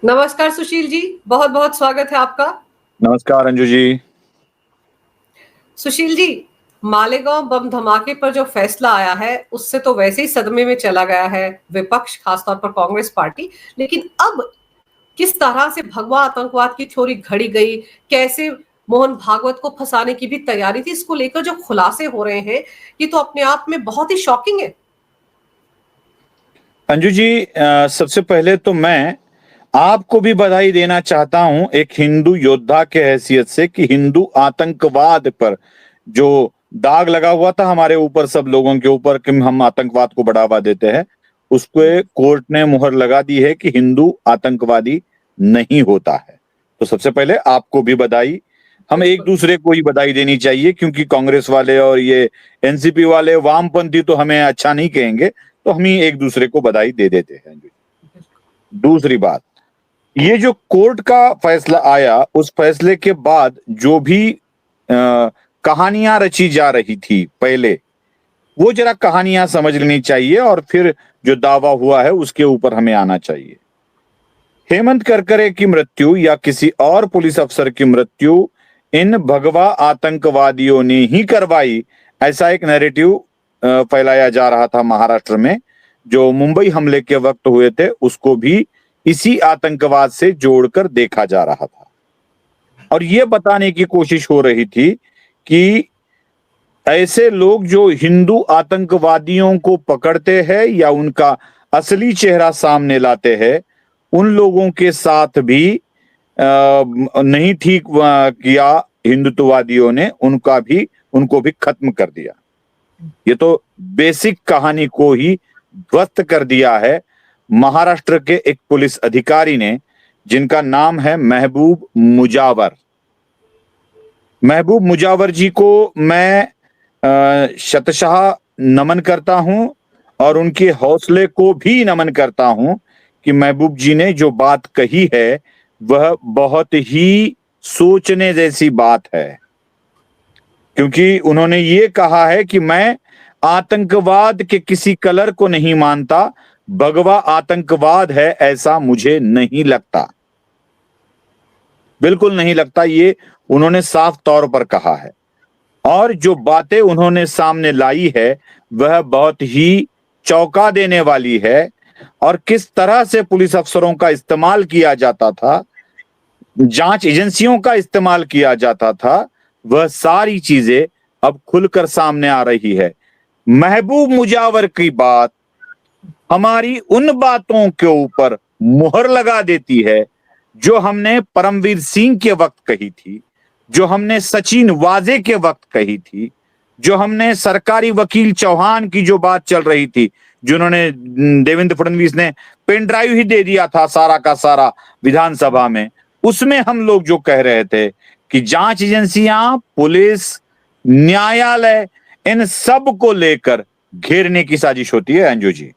नमस्कार सुशील जी, बहुत बहुत स्वागत है आपका। नमस्कार अंजू जी। सुशील जी, मालेगांव बम धमाके पर जो फैसला आया है उससे तो वैसे ही सदमे में चला गया है विपक्ष, खासतौर पर कांग्रेस पार्टी। लेकिन अब किस तरह से भगवा आतंकवाद की थ्योरी घड़ी गई, कैसे मोहन भागवत को फंसाने की भी तैयारी थी, इसको लेकर जो खुलासे हो रहे हैं ये तो अपने आप में बहुत ही शॉकिंग है। अंजू जी, सबसे पहले तो मैं आपको भी बधाई देना चाहता हूं एक हिंदू योद्धा के हैसियत से कि हिंदू आतंकवाद पर जो दाग लगा हुआ था हमारे ऊपर, सब लोगों के ऊपर कि हम आतंकवाद को बढ़ावा देते हैं, उसको कोर्ट ने मुहर लगा दी है कि हिंदू आतंकवादी नहीं होता है। तो सबसे पहले आपको भी बधाई। हम एक दूसरे को ही बधाई देनी चाहिए, क्योंकि कांग्रेस वाले और ये एनसीपी वाले वामपंथी तो हमें अच्छा नहीं कहेंगे, तो हम ही एक दूसरे को बधाई दे देते हैं। दूसरी बात, ये जो कोर्ट का फैसला आया, उस फैसले के बाद जो भी कहानियां रची जा रही थी पहले, वो जरा कहानियां समझ लेनी चाहिए और फिर जो दावा हुआ है उसके ऊपर हमें आना चाहिए। हेमंत करकरे की मृत्यु या किसी और पुलिस अफसर की मृत्यु इन भगवा आतंकवादियों ने ही करवाई, ऐसा एक नैरेटिव फैलाया जा रहा था महाराष्ट्र में। जो मुंबई हमले के वक्त हुए थे उसको भी इसी आतंकवाद से जोड़कर देखा जा रहा था और ये बताने की कोशिश हो रही थी कि ऐसे लोग जो हिंदू आतंकवादियों को पकड़ते हैं या उनका असली चेहरा सामने लाते हैं, उन लोगों के साथ भी नहीं ठीक किया हिंदुत्ववादियों ने, उनको भी खत्म कर दिया। ये तो बेसिक कहानी को ही ध्वस्त कर दिया है महाराष्ट्र के एक पुलिस अधिकारी ने, जिनका नाम है महबूब मुजावर। महबूब मुजावर जी को मैं शतशः नमन करता हूं और उनके हौसले को भी नमन करता हूं कि महबूब जी ने जो बात कही है वह बहुत ही सोचने जैसी बात है, क्योंकि उन्होंने ये कहा है कि मैं आतंकवाद के किसी कलर को नहीं मानता, भगवा आतंकवाद है ऐसा मुझे नहीं लगता, बिल्कुल नहीं लगता, ये उन्होंने साफ तौर पर कहा है। और जो बातें उन्होंने सामने लाई है वह बहुत ही चौंका देने वाली है, और किस तरह से पुलिस अफसरों का इस्तेमाल किया जाता था, जांच एजेंसियों का इस्तेमाल किया जाता था, वह सारी चीजें अब खुलकर सामने आ रही है। महबूब मुजावर की बात हमारी उन बातों के ऊपर मुहर लगा देती है जो हमने परमवीर सिंह के वक्त कही थी, जो हमने सचिन वाजे के वक्त कही थी, जो हमने सरकारी वकील चौहान की जो बात चल रही थी, जिन्होंने देवेंद्र फडणवीस ने पेन ड्राइव ही दे दिया था सारा का सारा विधानसभा में, उसमें हम लोग जो कह रहे थे कि जांच एजेंसियां, पुलिस, न्यायालय, इन सब को लेकर घेरने की साजिश होती है। अंजू जी,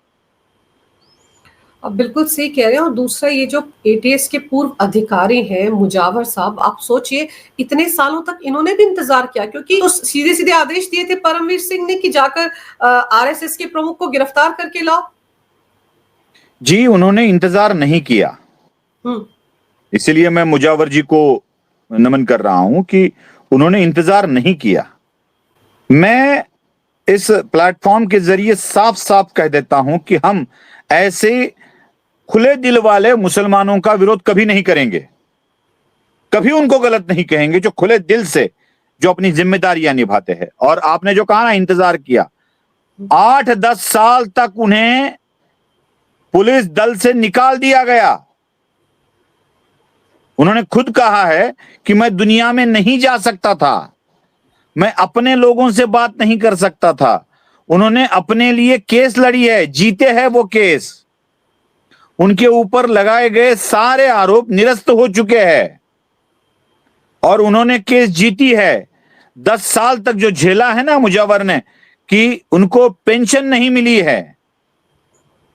अब बिल्कुल सही कह रहे हैं। और दूसरा, ये जो एटीएस के पूर्व अधिकारी हैं मुजावर साहब, आप सोचिए इतने सालों तक इन्होंने भी इंतजार किया, क्योंकि तो सीधे सीधे आदेश दिए थे परमवीर सिंह ने कि जाकर आरएसएस के प्रमुख को गिरफ्तार करके लाओ। जी उन्होंने इंतजार नहीं किया, इसलिए मैं मुजावर जी को नमन कर रहा हूं कि उन्होंने इंतजार नहीं किया। मैं इस प्लेटफॉर्म के जरिए साफ साफ कह देता हूं कि हम ऐसे खुले दिल वाले मुसलमानों का विरोध कभी नहीं करेंगे, कभी उनको गलत नहीं कहेंगे जो खुले दिल से जो अपनी जिम्मेदारियां निभाते हैं। और आपने जो कहा ना इंतजार किया, 8-10 साल तक उन्हें पुलिस दल से निकाल दिया गया। उन्होंने खुद कहा है कि मैं दुनिया में नहीं जा सकता था, मैं अपने लोगों से बात नहीं कर सकता था। उन्होंने अपने लिए केस लड़ी है, जीते हैं वो केस, उनके ऊपर लगाए गए सारे आरोप निरस्त हो चुके हैं और उन्होंने केस जीती है। 10 साल तक जो झेला है ना मुजावर ने, कि उनको पेंशन नहीं मिली है,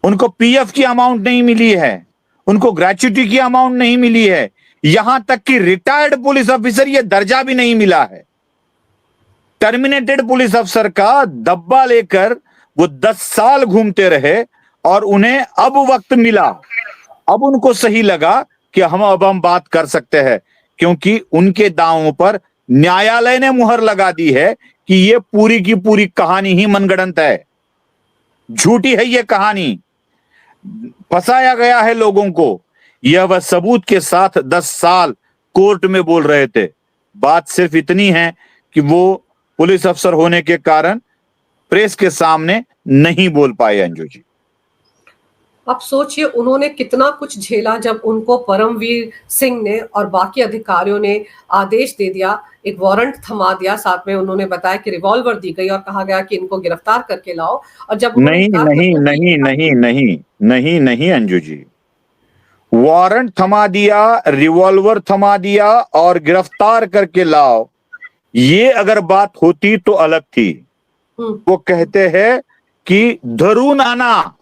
उनको पीएफ की अमाउंट नहीं मिली है, उनको ग्रेच्युटी की अमाउंट नहीं मिली है, यहां तक कि रिटायर्ड पुलिस ऑफिसर ये दर्जा भी नहीं मिला है। टर्मिनेटेड पुलिस अफसर का डब्बा लेकर वो 10 साल घूमते रहे और उन्हें अब वक्त मिला, अब उनको सही लगा कि हम बात कर सकते हैं, क्योंकि उनके दावों पर न्यायालय ने मुहर लगा दी है कि ये पूरी की पूरी कहानी ही मनगढ़ंत है, झूठी है ये कहानी, फंसाया गया है लोगों को। यह वह सबूत के साथ 10 साल कोर्ट में बोल रहे थे। बात सिर्फ इतनी है कि वो पुलिस अफसर होने के कारण प्रेस के सामने नहीं बोल पाए। अंजू जी, आप सोचिए उन्होंने कितना कुछ झेला जब उनको परमवीर सिंह ने और बाकी अधिकारियों ने आदेश दे दिया, एक वारंट थमा दिया, साथ में उन्होंने बताया कि रिवॉल्वर दी गई और कहा गया कि इनको गिरफ्तार करके लाओ। और जब नहीं नहीं नहीं नहीं नहीं नहीं नहीं अंजू जी, वारंट थमा दिया, रिवॉल्वर थमा दिया और गिरफ्तार करके लाओ, ये अगर बात होती तो अलग थी। वो कहते हैं कि धरू नाना,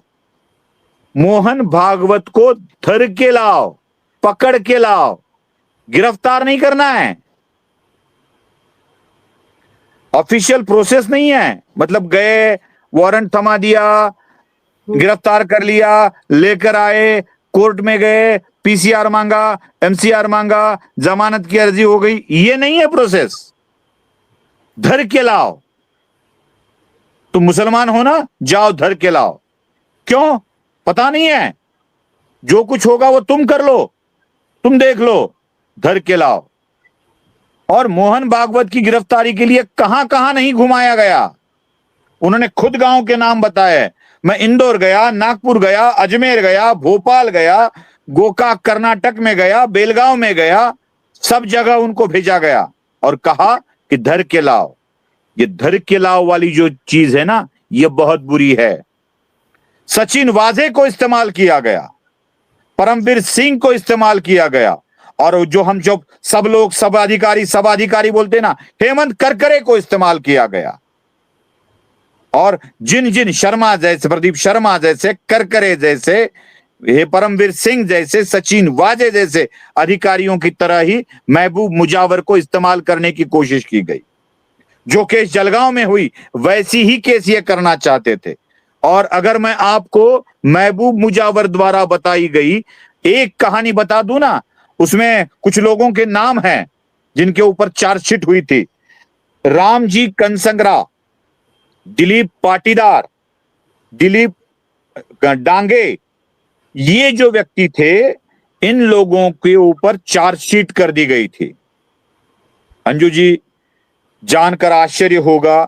मोहन भागवत को धर के लाओ, पकड़ के लाओ, गिरफ्तार नहीं करना है। ऑफिशियल प्रोसेस नहीं है, मतलब गए, वारंट थमा दिया, गिरफ्तार कर लिया, लेकर आए, कोर्ट में गए, पीसीआर मांगा, एमसीआर मांगा, जमानत की अर्जी हो गई, ये नहीं है प्रोसेस। धर के लाओ, तुम मुसलमान हो ना, जाओ धर के लाओ। क्यों? पता नहीं है, जो कुछ होगा वो तुम कर लो, तुम देख लो, धर के लाओ। और मोहन भागवत की गिरफ्तारी के लिए कहां कहां नहीं घुमाया गया, उन्होंने खुद गांव के नाम बताए। मैं इंदौर गया, नागपुर गया, अजमेर गया, भोपाल गया, गोकाक कर्नाटक में गया, बेलगांव में गया, सब जगह उनको भेजा गया और कहा कि धर के लाओ। ये धर के लाओ वाली जो चीज है ना, ये बहुत बुरी है। सचिन वाजे को इस्तेमाल किया गया, परमवीर सिंह को इस्तेमाल किया गया, और जो हम जो सब लोग सब अधिकारी बोलते ना, हेमंत करकरे को इस्तेमाल किया गया। और जिन जिन शर्मा जैसे, प्रदीप शर्मा जैसे, करकरे जैसे, ये परमवीर सिंह जैसे, सचिन वाजे जैसे अधिकारियों की तरह ही महबूब मुजावर को इस्तेमाल करने की कोशिश की गई। जो केस जलगांव में हुई वैसी ही केस ये करना चाहते थे। और अगर मैं आपको महबूब मुजावर द्वारा बताई गई एक कहानी बता दूं ना, उसमें कुछ लोगों के नाम हैं जिनके ऊपर चार्जशीट हुई थी। रामजी कनसंगरा, दिलीप पाटीदार, दिलीप डांगे, ये जो व्यक्ति थे, इन लोगों के ऊपर चार्जशीट कर दी गई थी। अंजू जी, जानकर आश्चर्य होगा,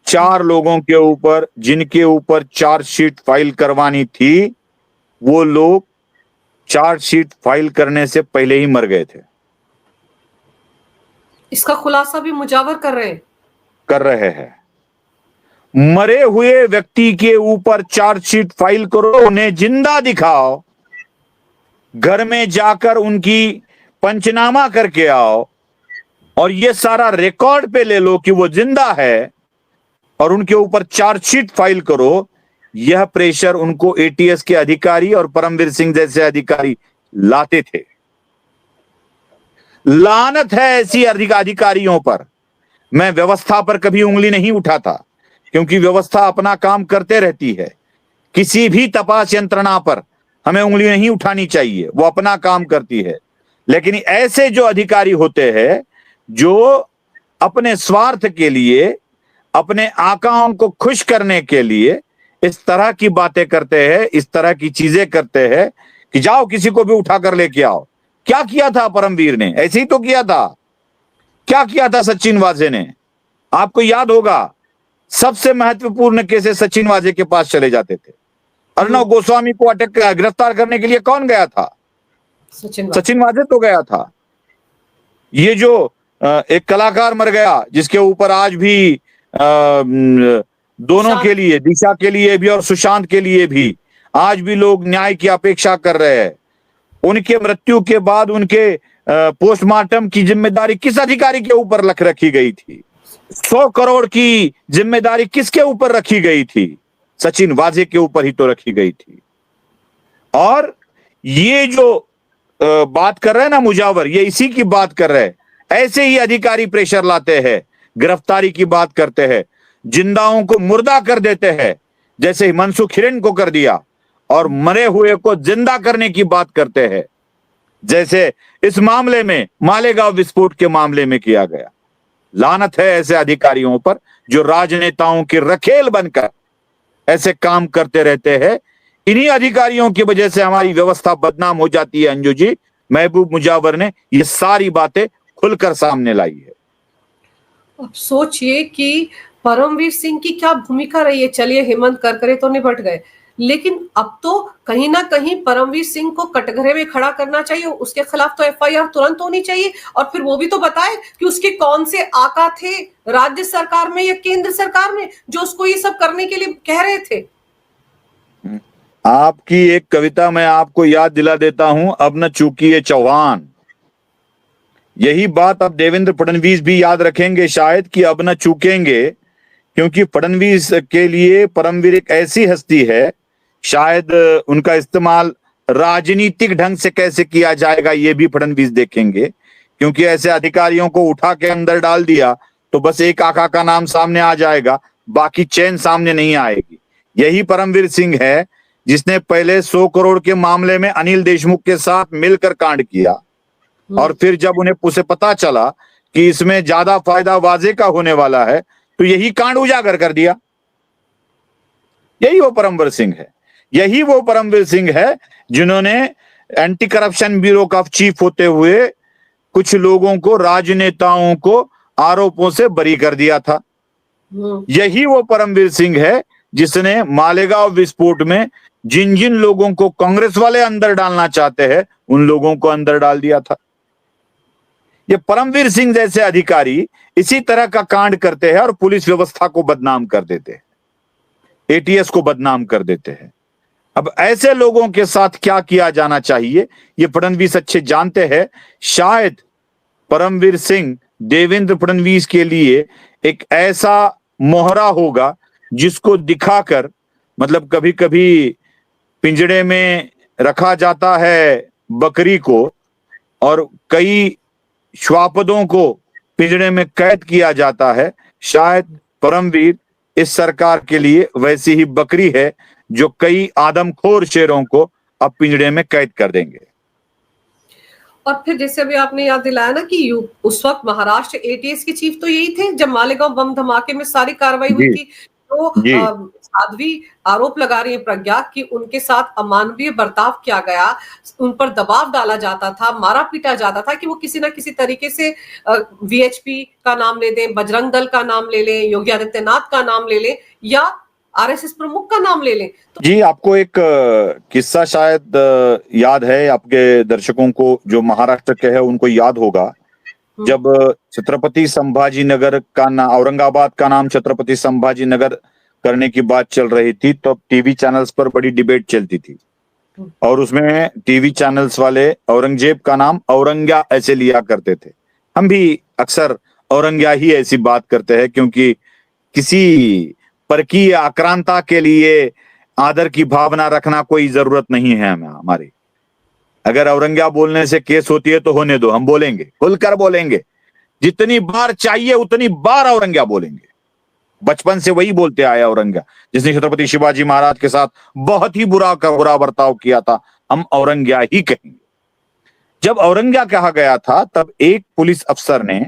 4 लोगों के ऊपर जिनके ऊपर चार्जशीट फाइल करवानी थी, वो लोग चार्जशीट फाइल करने से पहले ही मर गए थे। इसका खुलासा भी मुजावर कर रहे हैं। मरे हुए व्यक्ति के ऊपर चार्जशीट फाइल करो, उन्हें जिंदा दिखाओ, घर में जाकर उनकी पंचनामा करके आओ, और ये सारा रिकॉर्ड पे ले लो कि वो जिंदा है, और उनके ऊपर चार्जशीट फाइल करो। यह प्रेशर उनको एटीएस के अधिकारी और परमवीर सिंह जैसे अधिकारी लाते थे। लानत है ऐसी अधिकारियों पर। मैं व्यवस्था पर कभी उंगली नहीं उठाता, क्योंकि व्यवस्था अपना काम करते रहती है। किसी भी तपास यंत्रणा पर हमें उंगली नहीं उठानी चाहिए, वो अपना काम करती है। लेकिन ऐसे जो अधिकारी होते हैं, जो अपने स्वार्थ के लिए, अपने आकाओं को खुश करने के लिए इस तरह की बातें करते हैं, इस तरह की चीजें करते हैं कि जाओ किसी को भी उठाकर लेके आओ। क्या किया था परमवीर ने? ऐसे ही तो किया था। क्या किया था सचिन वाजे ने? आपको याद होगा, सबसे महत्वपूर्ण केसेस सचिन वाजे के पास चले जाते थे। अर्णव गोस्वामी को गिरफ्तार करने के लिए कौन गया था? सचिन वाजे तो गया था। ये जो एक कलाकार मर गया, जिसके ऊपर आज भी दोनों के लिए, दिशा के लिए भी और सुशांत के लिए भी, आज भी लोग न्याय की अपेक्षा कर रहे हैं। उनके मृत्यु के बाद उनके पोस्टमार्टम की जिम्मेदारी किस अधिकारी के ऊपर रखी गई थी? 100 करोड़ की जिम्मेदारी किसके ऊपर रखी गई थी? सचिन वाजे के ऊपर ही तो रखी गई थी। और ये जो बात कर रहे हैं ना मुजावर, ये इसी की बात कर रहे हैं। ऐसे ही अधिकारी प्रेशर लाते हैं, गिरफ्तारी की बात करते हैं, जिंदाओं को मुर्दा कर देते हैं, जैसे मनसुख हिरेन को कर दिया, और मरे हुए को जिंदा करने की बात करते हैं। जैसे इस मामले में, मालेगांव विस्फोट के मामले में किया गया। लानत है ऐसे अधिकारियों पर जो राजनेताओं के रखेल बनकर ऐसे काम करते रहते हैं। इन्हीं अधिकारियों की वजह से हमारी व्यवस्था बदनाम हो जाती है। अंजू जी, महबूब मुजावर ने ये सारी बातें खुलकर सामने लाई है। अब सोचिए कि परमवीर सिंह की क्या भूमिका रही है। चलिए, हेमंत करकरे तो निपट गए, लेकिन अब तो कहीं ना कहीं परमवीर सिंह को कटघरे में खड़ा करना चाहिए। उसके खिलाफ तो एफआईआर तुरंत होनी चाहिए, और फिर वो भी तो बताए कि उसके कौन से आका थे राज्य सरकार में या केंद्र सरकार में जो उसको ये सब करने के लिए कह रहे थे। आपकी एक कविता मैं आपको याद दिला देता हूं, अब न चूकिए चौहान। यही बात अब देवेंद्र फडणवीस भी याद रखेंगे शायद, कि अब न चूकेंगे, क्योंकि फडणवीस के लिए परमवीर एक ऐसी हस्ती है, शायद उनका इस्तेमाल राजनीतिक ढंग से कैसे किया जाएगा ये भी फडणवीस देखेंगे। क्योंकि ऐसे अधिकारियों को उठा के अंदर डाल दिया तो बस एक आका का नाम सामने आ जाएगा, बाकी चैन सामने नहीं आएगी। यही परमवीर सिंह है जिसने पहले 100 करोड़ के मामले में अनिल देशमुख के साथ मिलकर कांड किया, और फिर जब उसे पता चला कि इसमें ज्यादा फायदा वाजे का होने वाला है तो यही कांड उजागर कर दिया। यही वो परमवीर सिंह है। यही वो परमवीर सिंह है जिन्होंने एंटी करप्शन ब्यूरो का चीफ होते हुए कुछ लोगों को, राजनेताओं को आरोपों से बरी कर दिया था। यही वो परमवीर सिंह है जिसने मालेगांव विस्फोट में जिन जिन लोगों को कांग्रेस वाले अंदर डालना चाहते हैं उन लोगों को अंदर डाल दिया था। ये परमवीर सिंह जैसे अधिकारी इसी तरह का कांड करते हैं और पुलिस व्यवस्था को बदनाम कर देते हैं, एटीएस को बदनाम कर देते हैं। अब ऐसे लोगों के साथ क्या किया जाना चाहिए ये फडणवीस अच्छे जानते हैं। शायद परमवीर सिंह देवेंद्र फडणवीस के लिए एक ऐसा मोहरा होगा जिसको दिखाकर, मतलब कभी कभी पिंजड़े में रखा जाता है बकरी को और कई श्वापदों को पिंजड़े में कैद किया जाता है, शायद परमवीर इस सरकार के लिए वैसी ही बकरी है जो कई आदमखोर शेरों को अब पिंजड़े में कैद कर देंगे। और फिर जैसे अभी आपने याद दिलाया ना कि उस वक्त महाराष्ट्र एटीएस के चीफ तो यही थे जब मालेगांव बम धमाके में सारी कार्रवाई हुई थी। तो साध्वी आरोप लगा रही है प्रज्ञा कि उनके साथ अमानवीय बर्ताव किया गया, उन पर दबाव डाला जाता था, मारा पीटा जाता था कि वो किसी ना किसी तरीके से वीएचपी का नाम ले दें, बजरंग दल का नाम ले लें, योगी आदित्यनाथ का नाम ले लें या आरएसएस प्रमुख का नाम ले लें। तो जी, आपको एक किस्सा शायद याद है, आपके दर्शकों को जो महाराष्ट्र के हैं उनको याद होगा। जब छत्रपति संभाजी नगर का औरंगाबाद का नाम छत्रपति संभाजी नगर करने की बात चल रही थी तो टीवी चैनल्स पर बड़ी डिबेट चलती थी, और उसमें टीवी चैनल्स वाले औरंगजेब का नाम औरंग्या ऐसे लिया करते थे। हम भी अक्सर औरंग्या ही ऐसी बात करते हैं, क्योंकि किसी परकीय आक्रांता के लिए आदर की भावना रखना कोई जरूरत नहीं है हमें हमारी। अगर औरंग्या बोलने से केस होती है तो होने दो, हम बोलेंगे, खुलकर बोलेंगे, जितनी बार चाहिए उतनी बार औरंग्या बोलेंगे। बचपन से वही बोलते आया औरंग्या, जिसने छत्रपति शिवाजी महाराज के साथ बहुत ही बुरा बर्ताव किया था, हम औरंग्या ही कहेंगे। जब औरंग्या कहा गया था तब एक पुलिस अफसर ने,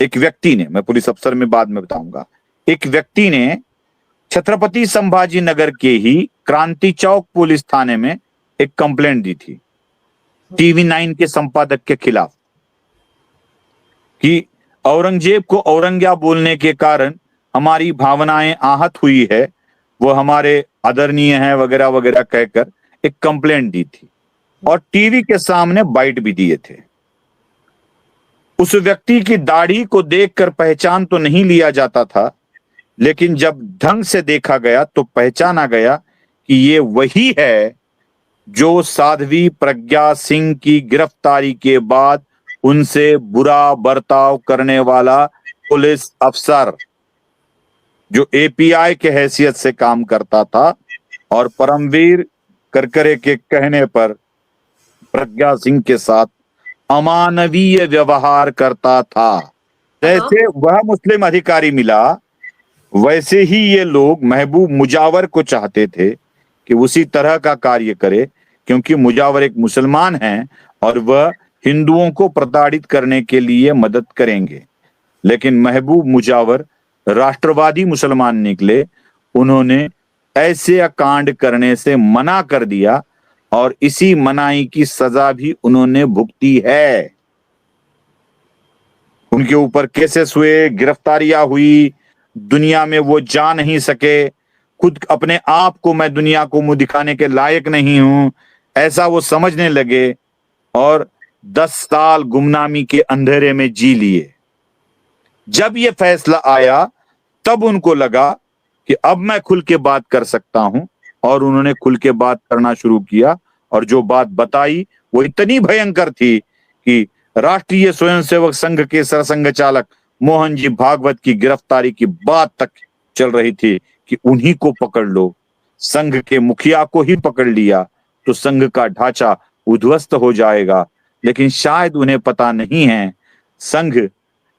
एक व्यक्ति ने, मैं पुलिस अफसर में बाद में बताऊंगा, एक व्यक्ति ने छत्रपति संभाजी नगर के ही क्रांति चौक पुलिस थाने में एक कंप्लेंट दी थी टीवी 9 के संपादक के खिलाफ कि औरंगजेब को औरंग्या बोलने के कारण हमारी भावनाएं आहत हुई है, वो हमारे आदरणीय हैं वगैरह वगैरह कहकर एक कंप्लेंट दी थी और टीवी के सामने बाइट भी दिए थे। उस व्यक्ति की दाढ़ी को देखकर पहचान तो नहीं लिया जाता था, लेकिन जब ढंग से देखा गया तो पहचाना गया कि ये वही है जो साध्वी प्रज्ञा सिंह की गिरफ्तारी के बाद उनसे बुरा बर्ताव करने वाला पुलिस अफसर, जो एपीआई के हैसियत से काम करता था और परमवीर करकरे के कहने पर प्रज्ञा सिंह के साथ अमानवीय व्यवहार करता था। जैसे वह मुस्लिम अधिकारी मिला, वैसे ही ये लोग महबूब मुजावर को चाहते थे कि उसी तरह का कार्य करे, क्योंकि मुजावर एक मुसलमान हैं और वह हिंदुओं को प्रताड़ित करने के लिए मदद करेंगे। लेकिन महबूब मुजावर राष्ट्रवादी मुसलमान निकले, उन्होंने ऐसे कांड करने से मना कर दिया और इसी मनाही की सजा भी उन्होंने भुगती है। उनके ऊपर केसेस हुए, गिरफ्तारियां हुई, दुनिया में वो जा नहीं सके, खुद अपने आप को मैं दुनिया को मुंह दिखाने के लायक नहीं हूं, ऐसा वो समझने लगे और 10 साल गुमनामी के अंधेरे में जी लिए। जब ये फैसला आया तब उनको लगा कि अब मैं खुल के बात कर सकता हूं और उन्होंने खुल के बात करना शुरू किया और जो बात बताई वो इतनी भयंकर थी कि राष्ट्रीय स्वयंसेवक संघ के सरसंघ चालक मोहन जी भागवत की गिरफ्तारी की बात तक चल रही थी कि उन्हीं को पकड़ लो। संघ के मुखिया को ही पकड़ लिया तो संघ का ढांचा उद्ध्वस्त हो जाएगा। लेकिन शायद उन्हें पता नहीं है, संघ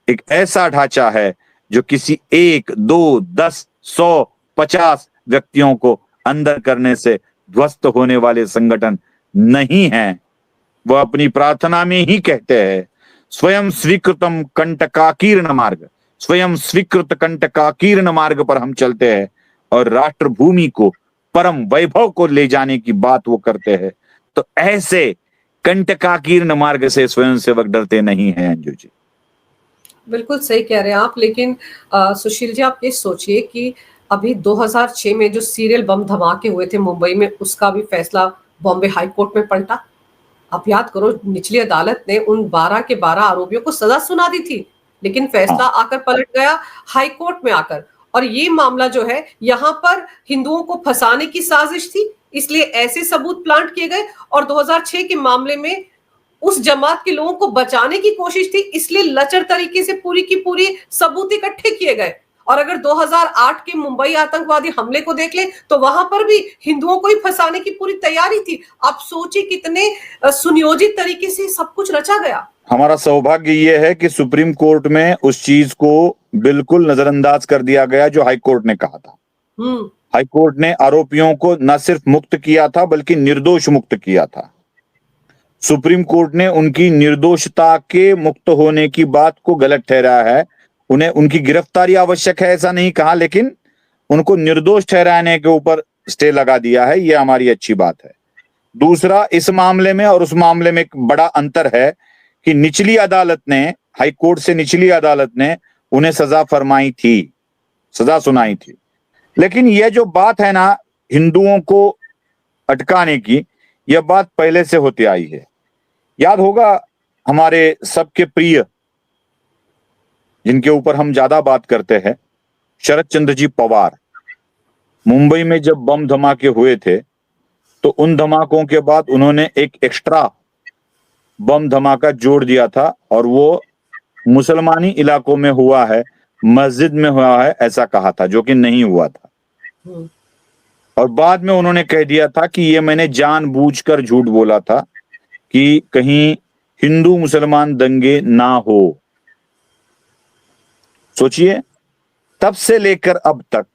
एक ऐसा ढांचा है जो किसी 1, 2, 10, 100, 50 व्यक्तियों को अंदर करने से ध्वस्त होने वाले संगठन नहीं है। वह अपनी प्रार्थना में ही कहते हैं, स्वयं स्वीकृतम कंटकाकीर्ण मार्ग, स्वयं स्वीकृत कंटकाकीर्ण मार्ग पर हम चलते हैं और राष्ट्र भूमि को, परम वैभव को ले जाने की बात वो करते हैं। तो ऐसे कंटकाकीर्ण मार्ग से स्वयंसेवक डरते नहीं हैं। अंजू जी बिल्कुल सही कह रहे हैं आप। लेकिन सुशील जी, आप ये सोचिए कि अभी 2006 में जो सीरियल बम धमाके हुए थे मुंबई में, उसका भी फैसला बॉम्बे हाई कोर्ट में पलटा। आप याद करो, निचली अदालत ने उन 12 के 12 आरोपियों को सजा सुना दी थी, लेकिन फैसला आकर पलट गया हाई कोर्ट में आकर। और ये मामला जो है, यहाँ पर हिंदुओं को फंसाने की साजिश थी, इसलिए ऐसे सबूत प्लांट किए गए। और 2006 के मामले में उस जमात के लोगों को बचाने की कोशिश थी, इसलिए लचर तरीके से पूरी की पूरी सबूत इकट्ठे किए गए। और अगर 2008 के मुंबई आतंकवादी हमले को देख लें तो वहां पर भी हिंदुओं को ही फंसाने की पूरी तैयारी थी। आप सोचिए कितने सुनियोजित तरीके से सब कुछ रचा गया। हमारा सौभाग्य ये है कि सुप्रीम कोर्ट में उस चीज को बिल्कुल नजरअंदाज कर दिया गया जो हाई कोर्ट ने कहा था। हाई कोर्ट ने आरोपियों को न सिर्फ मुक्त किया था बल्कि निर्दोष मुक्त किया था। सुप्रीम कोर्ट ने उनकी निर्दोषता के मुक्त होने की बात को गलत ठहराया है। उन्हें उनकी गिरफ्तारी आवश्यक है ऐसा नहीं कहा, लेकिन उनको निर्दोष ठहराने के ऊपर स्टे लगा दिया है। यह हमारी अच्छी बात है। दूसरा, इस मामले में और उस मामले में एक बड़ा अंतर है कि निचली अदालत ने, हाई कोर्ट से निचली अदालत ने उन्हें सजा फरमाई थी, सजा सुनाई थी। लेकिन यह जो बात है ना हिंदुओं को अटकाने की, यह बात पहले से होती आई है। याद होगा हमारे सबके प्रिय, जिनके ऊपर हम ज्यादा बात करते हैं, शरद चंद्र जी पवार। मुंबई में जब बम धमाके हुए थे तो उन धमाकों के बाद उन्होंने एक एक्स्ट्रा बम धमाका जोड़ दिया था और वो मुसलमानी इलाकों में हुआ है, मस्जिद में हुआ है ऐसा कहा था, जो कि नहीं हुआ था। और बाद में उन्होंने कह दिया था कि ये मैंने जानबूझकर झूठ बोला था कि कहीं हिंदू मुसलमान दंगे ना हो। सोचिए, तब से लेकर अब तक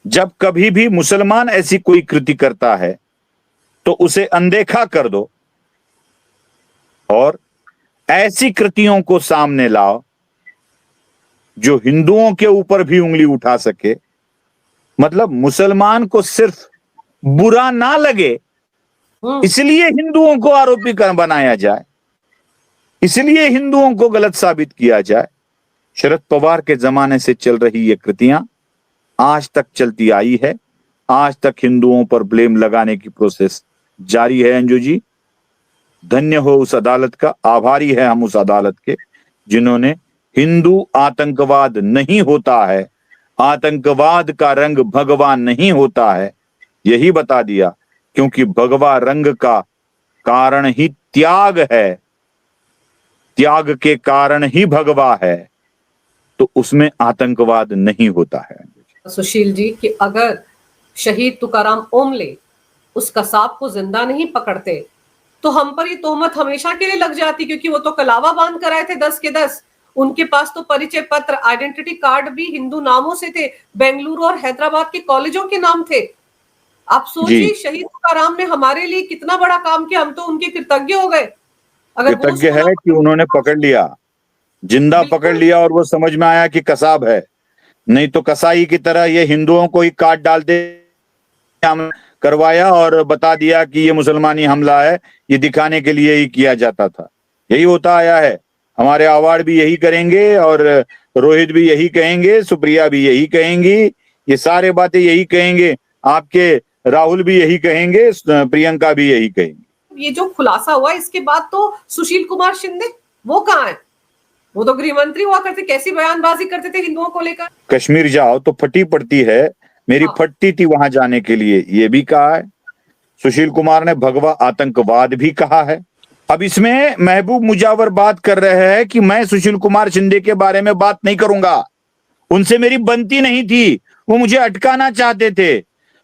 जब कभी भी मुसलमान ऐसी कोई कृति करता है तो उसे अनदेखा कर दो और ऐसी कृतियों को सामने लाओ जो हिंदुओं के ऊपर भी उंगली उठा सके। मतलब मुसलमान को सिर्फ बुरा ना लगे इसलिए हिंदुओं को आरोपी कर बनाया जाए, इसलिए हिंदुओं को गलत साबित किया जाए। शरद पवार के जमाने से चल रही ये कृतियां आज तक चलती आई है। आज तक हिंदुओं पर ब्लेम लगाने की प्रोसेस जारी है। अंजू जी, धन्य हो उस अदालत का, आभारी है हम उस अदालत के जिन्होंने हिंदू आतंकवाद नहीं होता है, आतंकवाद का रंग भगवा नहीं होता है, यही बता दिया। क्योंकि भगवा रंग का कारण ही त्याग है, त्याग के कारण ही भगवा है, तो उसमें आतंकवाद नहीं होता है। सुशील जी, कि अगर शहीद तुकाराम ओमले उस कसाब को जिंदा नहीं पकड़ते तो हम पर ये तोहमत हमेशा के लिए लग जाती, क्योंकि वो तो कलावा बांध कर आए थे 10 के 10। उनके पास तो परिचय पत्र, आइडेंटिटी कार्ड भी हिंदू नामों से थे, बेंगलुरु और हैदराबाद के कॉलेजों के नाम थे। आप सोचिए शहीद तुकाराम ने हमारे लिए कितना बड़ा काम किया, हम तो उनके कृतज्ञ हो गए। अगर वो कृतज्ञ है कि उन्होंने पकड़ लिया, जिंदा पकड़ लिया, और वो समझ में आया कि कसाब है, नहीं तो कसाई की तरह ये हिंदुओं को ही काट डालते करवाया और बता दिया कि ये मुसलमानी हमला है, ये दिखाने के लिए ही किया जाता था। यही होता आया है। हमारे आवाड़ भी यही करेंगे और रोहित भी यही कहेंगे, सुप्रिया भी यही कहेंगी, ये सारे बातें यही कहेंगे, आपके राहुल भी यही कहेंगे, प्रियंका भी यही कहेंगे। ये जो खुलासा हुआ इसके बाद तो सुशील कुमार शिंदे वो कहाँ है? वो तो गृह मंत्री हुआ करते, कैसी बयानबाजी करते थे हिंदुओं को लेकर। कश्मीर जाओ तो फटी पड़ती है, मेरी फटती थी वहां जाने के लिए, ये भी कहा है। सुशील कुमार ने भगवा आतंकवाद भी कहा है। अब इसमें महबूब मुजावर बात कर रहे हैं कि मैं सुशील कुमार शिंदे के बारे में बात नहीं करूंगा, उनसे मेरी बनती नहीं थी, वो मुझे अटकाना चाहते थे।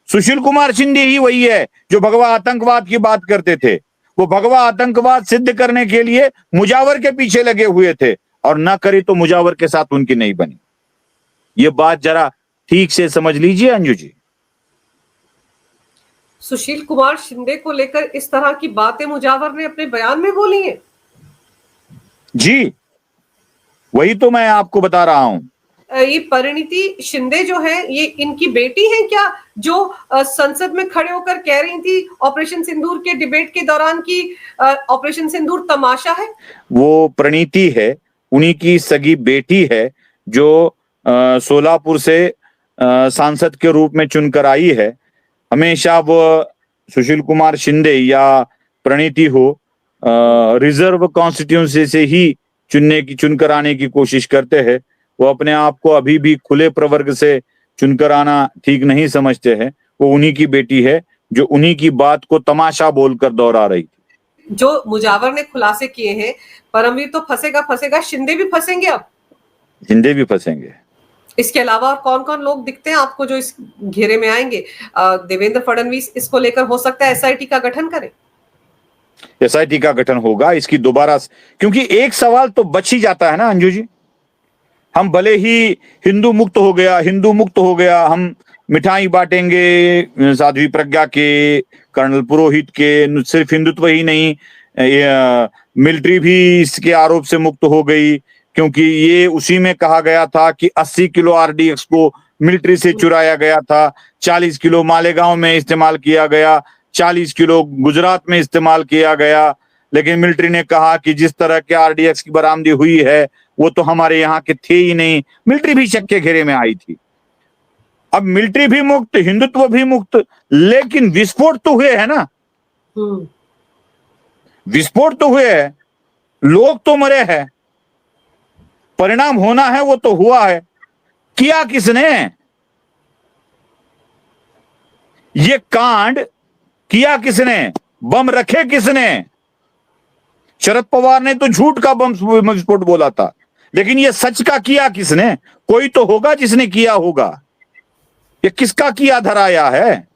सुशील कुमार शिंदे ही वही है जो भगवा आतंकवाद की बात करते थे। वो भगवा आतंकवाद सिद्ध करने के लिए मुजावर के पीछे लगे हुए थे, और ना करी तो मुजावर के साथ उनकी नहीं बनी। ये बात जरा ठीक से समझ लीजिए अंजू जी। सुशील कुमार शिंदे को लेकर इस तरह की बातें मुजावर ने अपने बयान में बोली हैं। जी, वही तो मैं आपको बता रहा हूं। ये परिणीति शिंदे जो है, ये इनकी बेटी है क्या, जो संसद में खड़े होकर कह रही थी ऑपरेशन सिंदूर के डिबेट के दौरान कि ऑपरेशन सिंदूर तमाशा है? वो परिणीति है, उन्हीं की सगी बेटी है, जो सोलापुर से सांसद के रूप में चुनकर आई है। हमेशा वो सुशील कुमार शिंदे या परिणीति हो रिजर्व कॉन्स्टिट्यूंसी से ही चुनकर आने की कोशिश करते हैं। वो अपने आप को अभी भी खुले प्रवर्ग से चुनकर आना ठीक नहीं समझते हैं। वो उन्हीं की बेटी है जो उन्हीं की बात को तमाशा बोलकर दोहरा रही थी। जो मुजावर ने खुलासे किए हैं, परमवीर तो फंसेगा, शिंदे भी फंसेंगे, अब शिंदे भी फंसेंगे। इसके अलावा और कौन कौन लोग दिखते हैं आपको जो इस घेरे में आएंगे? देवेंद्र फडणवीस इसको लेकर हो सकता है एसआईटी का गठन करें। एसआईटी का गठन होगा इसकी दोबारा, क्योंकि एक सवाल तो बच ही जाता है ना अंजू जी। हम भले ही हिंदू मुक्त हो गया, हम मिठाई बांटेंगे साध्वी प्रज्ञा के, कर्नल पुरोहित के, सिर्फ हिंदुत्व ही नहीं, मिलिट्री भी इसके आरोप से मुक्त हो गई, क्योंकि ये उसी में कहा गया था कि 80 किलो आरडीएक्स को मिलिट्री से चुराया गया था, 40 किलो मालेगांव में इस्तेमाल किया गया, 40 किलो गुजरात में इस्तेमाल किया गया। लेकिन मिलिट्री ने कहा कि जिस तरह के आरडीएक्स की बरामदी हुई है वो तो हमारे यहाँ के थे ही नहीं। मिलिट्री भी शक के घेरे में आई थी। अब मिलिट्री भी मुक्त, हिंदुत्व भी मुक्त, लेकिन विस्फोट तो हुए है ना, विस्फोट तो हुए है, लोग तो मरे हैं, परिणाम होना है वो तो हुआ है। किया किसने ये कांड? किया किसने? बम रखे किसने? शरद पवार ने तो झूठ का बम विस्फोट बोला था, लेकिन ये सच का किया किसने? कोई तो होगा जिसने किया होगा। ये किसका किया धराया है?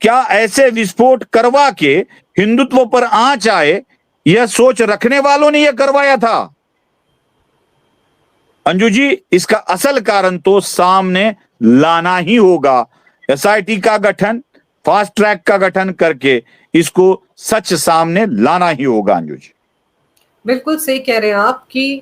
क्या ऐसे विस्फोट करवा के हिंदुत्व पर आंच आए, यह सोच रखने वालों ने यह करवाया था? अंजू जी, इसका असल कारण तो सामने लाना ही होगा। एसआईटी का गठन, फास्ट ट्रैक का गठन करके इसको सच सामने लाना ही होगा। अंजू जी बिल्कुल सही कह रहे हैं आप कि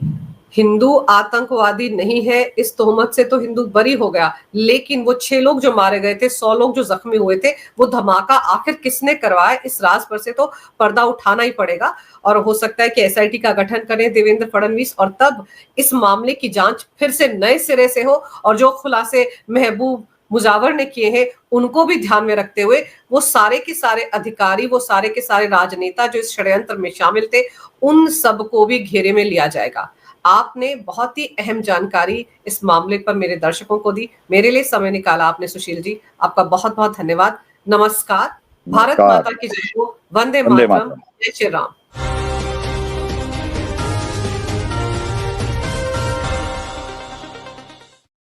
हिंदू आतंकवादी नहीं है, इस तोहमत से तो हिंदू बरी हो गया, लेकिन वो 6 लोग जो मारे गए थे, 100 लोग जो जख्मी हुए थे, वो धमाका आखिर किसने करवाया, इस राज पर से तो पर्दा उठाना ही पड़ेगा। और हो सकता है कि एसआईटी का गठन करें देवेंद्र फडणवीस, और तब इस मामले की जांच फिर से नए सिरे से हो, और जो खुलासे महबूब मुजावर ने किए हैं उनको भी ध्यान में रखते हुए वो सारे के सारे अधिकारी, वो सारे के सारे राजनेता जो इस षड्यंत्र में शामिल थे, उन सबको भी घेरे में लिया जाएगा। आपने बहुत ही अहम जानकारी इस मामले पर मेरे दर्शकों को दी, मेरे लिए समय निकाला आपने सुशील जी, आपका बहुत बहुत धन्यवाद। नमस्कार। भारत माता की जय हो। वंदे मातरम। जय श्री राम।